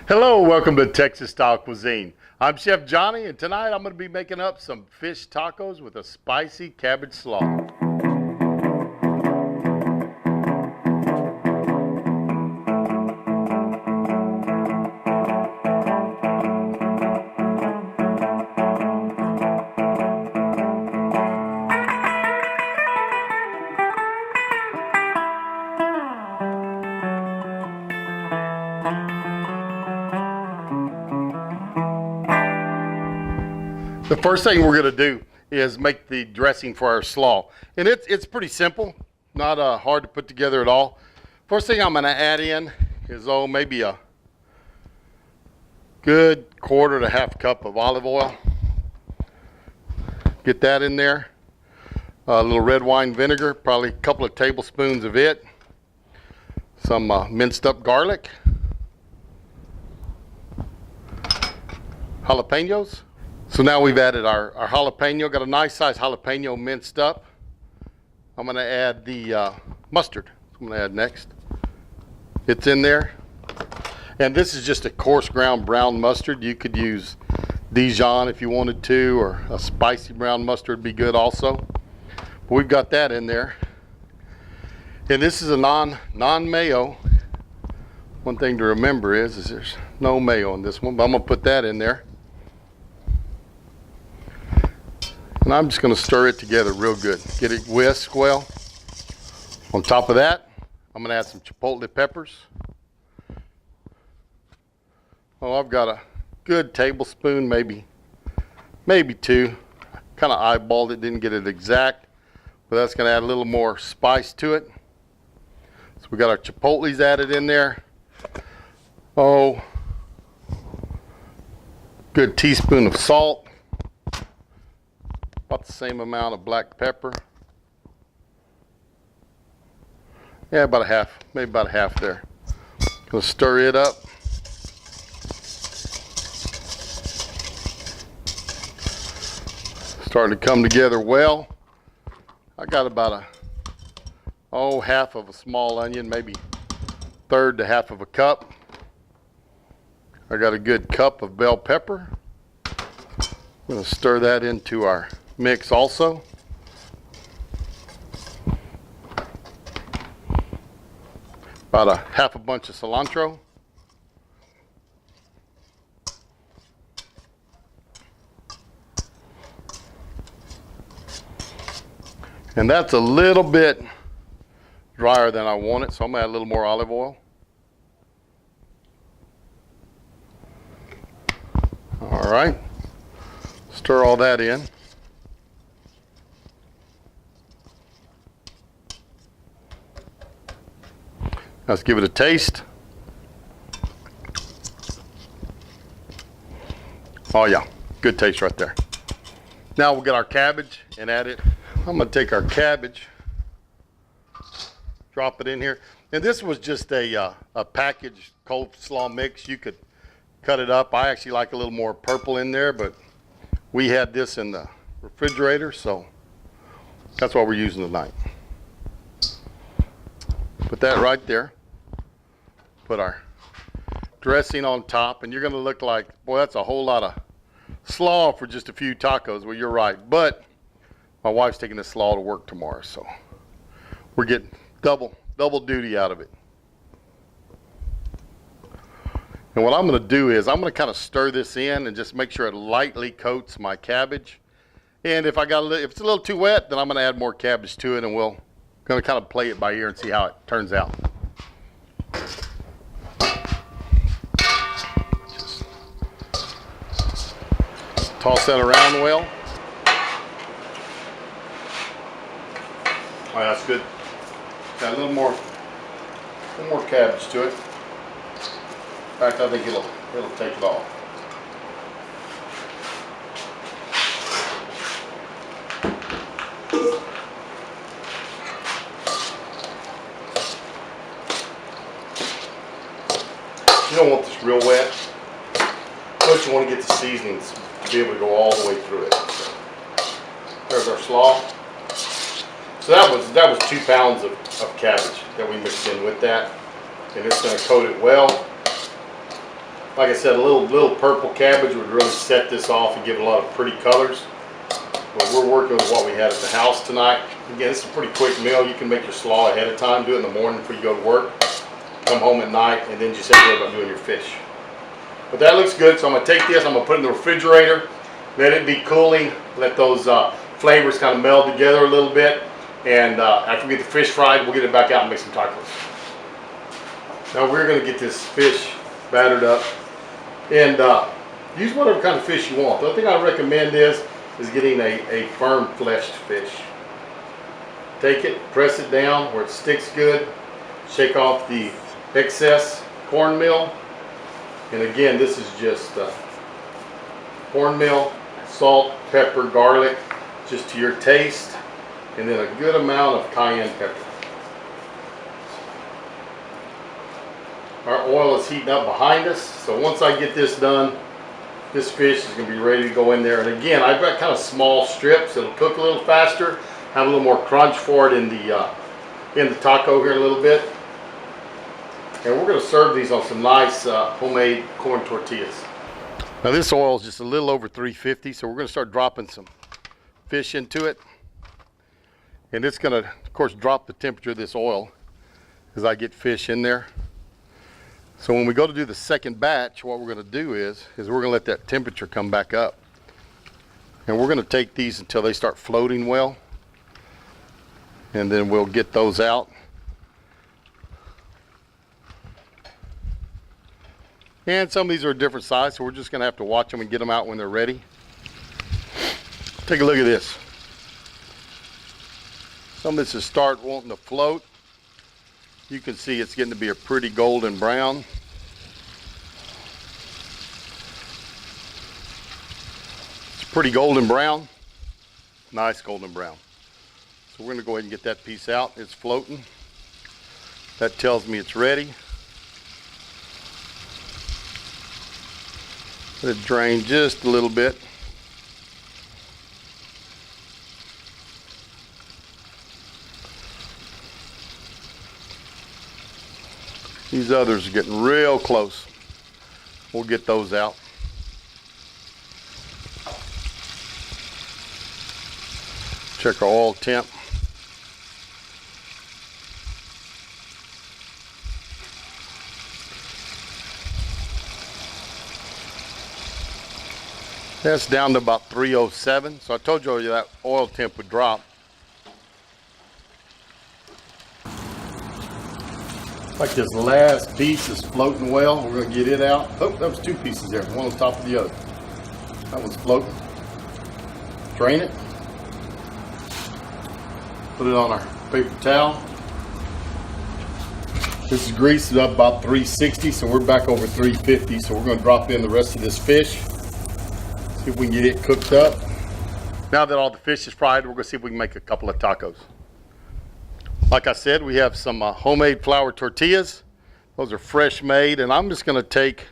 Hello, welcome to Texas Style Cuisine. I'm Chef Johnny, and tonight I'm going to be making up some fish tacos with a spicy cabbage slaw. The first thing we're going to do is make the dressing for our slaw. And it's pretty simple, not hard to put together at all. First thing I'm going to add in is maybe a good quarter to half cup of olive oil. Get that in there. A little red wine vinegar, probably a couple of tablespoons of it. Some minced up garlic. Jalapenos. So now we've added our jalapeno, got a nice size jalapeno minced up. I'm going to add the mustard. I'm going to add next. It's in there. And this is just a coarse ground brown mustard. You could use Dijon if you wanted to, or a spicy brown mustard would be good also. But we've got that in there. And this is a non-mayo. One thing to remember is there's no mayo in this one, but I'm going to put that in there. And I'm just going to stir it together real good. Get it whisked well. On top of that, I'm going to add some chipotle peppers. Oh, I've got a good tablespoon, maybe two. Kind of eyeballed it, didn't get it exact, but that's going to add a little more spice to it. So we got our chipotles added in there. Oh, good teaspoon of salt. About the same amount of black pepper. Yeah, about a half, maybe about a half there. Gonna stir it up. Starting to come together well. I got about half of a small onion, maybe third to half of a cup. I got a good cup of bell pepper. I'm gonna stir that into our mix also. About a half a bunch of cilantro. And that's a little bit drier than I want it, so I'm gonna add a little more olive oil. All right, stir all that in. Let's give it a taste. Oh yeah, good taste right there. Now we'll get our cabbage and add it. I'm gonna take our cabbage, drop it in here. And this was just a packaged coleslaw mix. You could cut it up. I actually like a little more purple in there, but we had this in the refrigerator, so that's what we're using tonight. Put that right there. Put our dressing on top, and you're gonna look like, boy, that's a whole lot of slaw for just a few tacos. Well, you're right, but my wife's taking this slaw to work tomorrow, so we're getting double duty out of it. And what I'm gonna do is I'm gonna kind of stir this in and just make sure it lightly coats my cabbage. And if it's a little too wet, then I'm gonna add more cabbage to it, and we'll gonna kind of play it by ear and see how it turns out. Toss that around well. Oh, that's good. Got a little more cabbage to it. In fact, I think it'll take it all. You don't want this real wet, but you want to get the seasonings to be able to go all the way through it. There's our slaw. So that was 2 pounds of cabbage that we mixed in with that, and it's going to coat it well. Like I said, a little purple cabbage would really set this off and give it a lot of pretty colors. But we're working with what we had at the house tonight. Again, this is a pretty quick meal. You can make your slaw ahead of time. Do it in the morning before you go to work. Come home at night, and then just have to worry about doing your fish. But that looks good, so I'm going to take this. I'm going to put it in the refrigerator. Let it be cooling. Let those flavors kind of meld together a little bit. And after we get the fish fried, we'll get it back out and make some tacos. Now we're going to get this fish battered up. And use whatever kind of fish you want. The other thing I recommend is getting a firm fleshed fish. Take it, press it down where it sticks good. Shake off the excess cornmeal. And again, this is just cornmeal, salt, pepper, garlic, just to your taste. And then a good amount of cayenne pepper. Our oil is heating up behind us, so once I get this done, this fish is going to be ready to go in there. And again, I've got kind of small strips. It'll cook a little faster, have a little more crunch for it in the taco here in a little bit. And we're going to serve these on some nice homemade corn tortillas. Now this oil is just a little over 350, so we're going to start dropping some fish into it. And it's going to, of course, drop the temperature of this oil as I get fish in there. So when we go to do the second batch, what we're going to do is we're going to let that temperature come back up. And we're going to take these until they start floating well. And then we'll get those out. And some of these are a different size, so we're just going to have to watch them and get them out when they're ready. Take a look at this. Some of this is start wanting to float. You can see it's getting to be a pretty golden brown. It's pretty golden brown. Nice golden brown. So we're going to go ahead and get that piece out. It's floating. That tells me it's ready. Let it drain just a little bit. These others are getting real close. We'll get those out. Check our oil temp. That's down to about 307. So I told you that oil temp would drop. Like this last piece is floating well. We're going to get it out. Oh, that was two pieces there. One on top of the other. That one's floating. Drain it. Put it on our paper towel. This is greased up about 360, so we're back over 350. So we're going to drop in the rest of this fish. See if we can get it cooked up. Now that all the fish is fried, we're going to see if we can make a couple of tacos. Like I said, we have some homemade flour tortillas. Those are fresh made, and I'm just going to take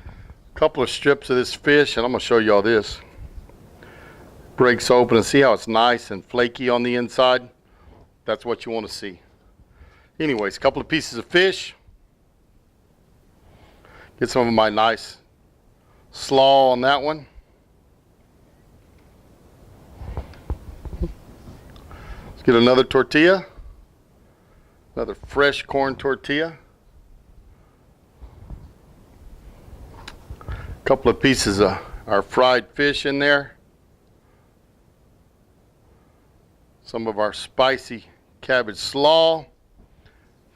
a couple of strips of this fish, and I'm going to show you all this. Breaks open, and see how it's nice and flaky on the inside? That's what you want to see. Anyways, a couple of pieces of fish. Get some of my nice slaw on that one. Let's get another tortilla. Another fresh corn tortilla. A couple of pieces of our fried fish in there. Some of our spicy cabbage slaw.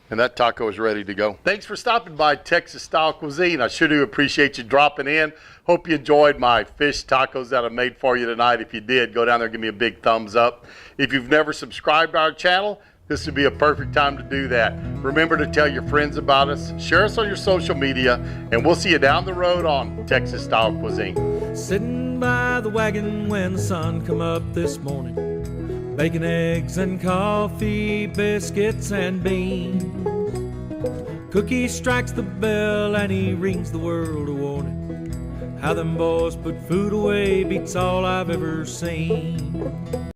And that taco is ready to go. Thanks for stopping by Texas Style Cuisine. I sure do appreciate you dropping in. Hope you enjoyed my fish tacos that I made for you tonight. If you did, go down there and give me a big thumbs up. If you've never subscribed to our channel, this would be a perfect time to do that. Remember to tell your friends about us, share us on your social media, and we'll see you down the road on Texas Style Cuisine. Sitting by the wagon when the sun come up this morning, bacon, eggs, and coffee, biscuits, and beans. Cookie strikes the bell and he rings the world a warning. How them boys put food away beats all I've ever seen.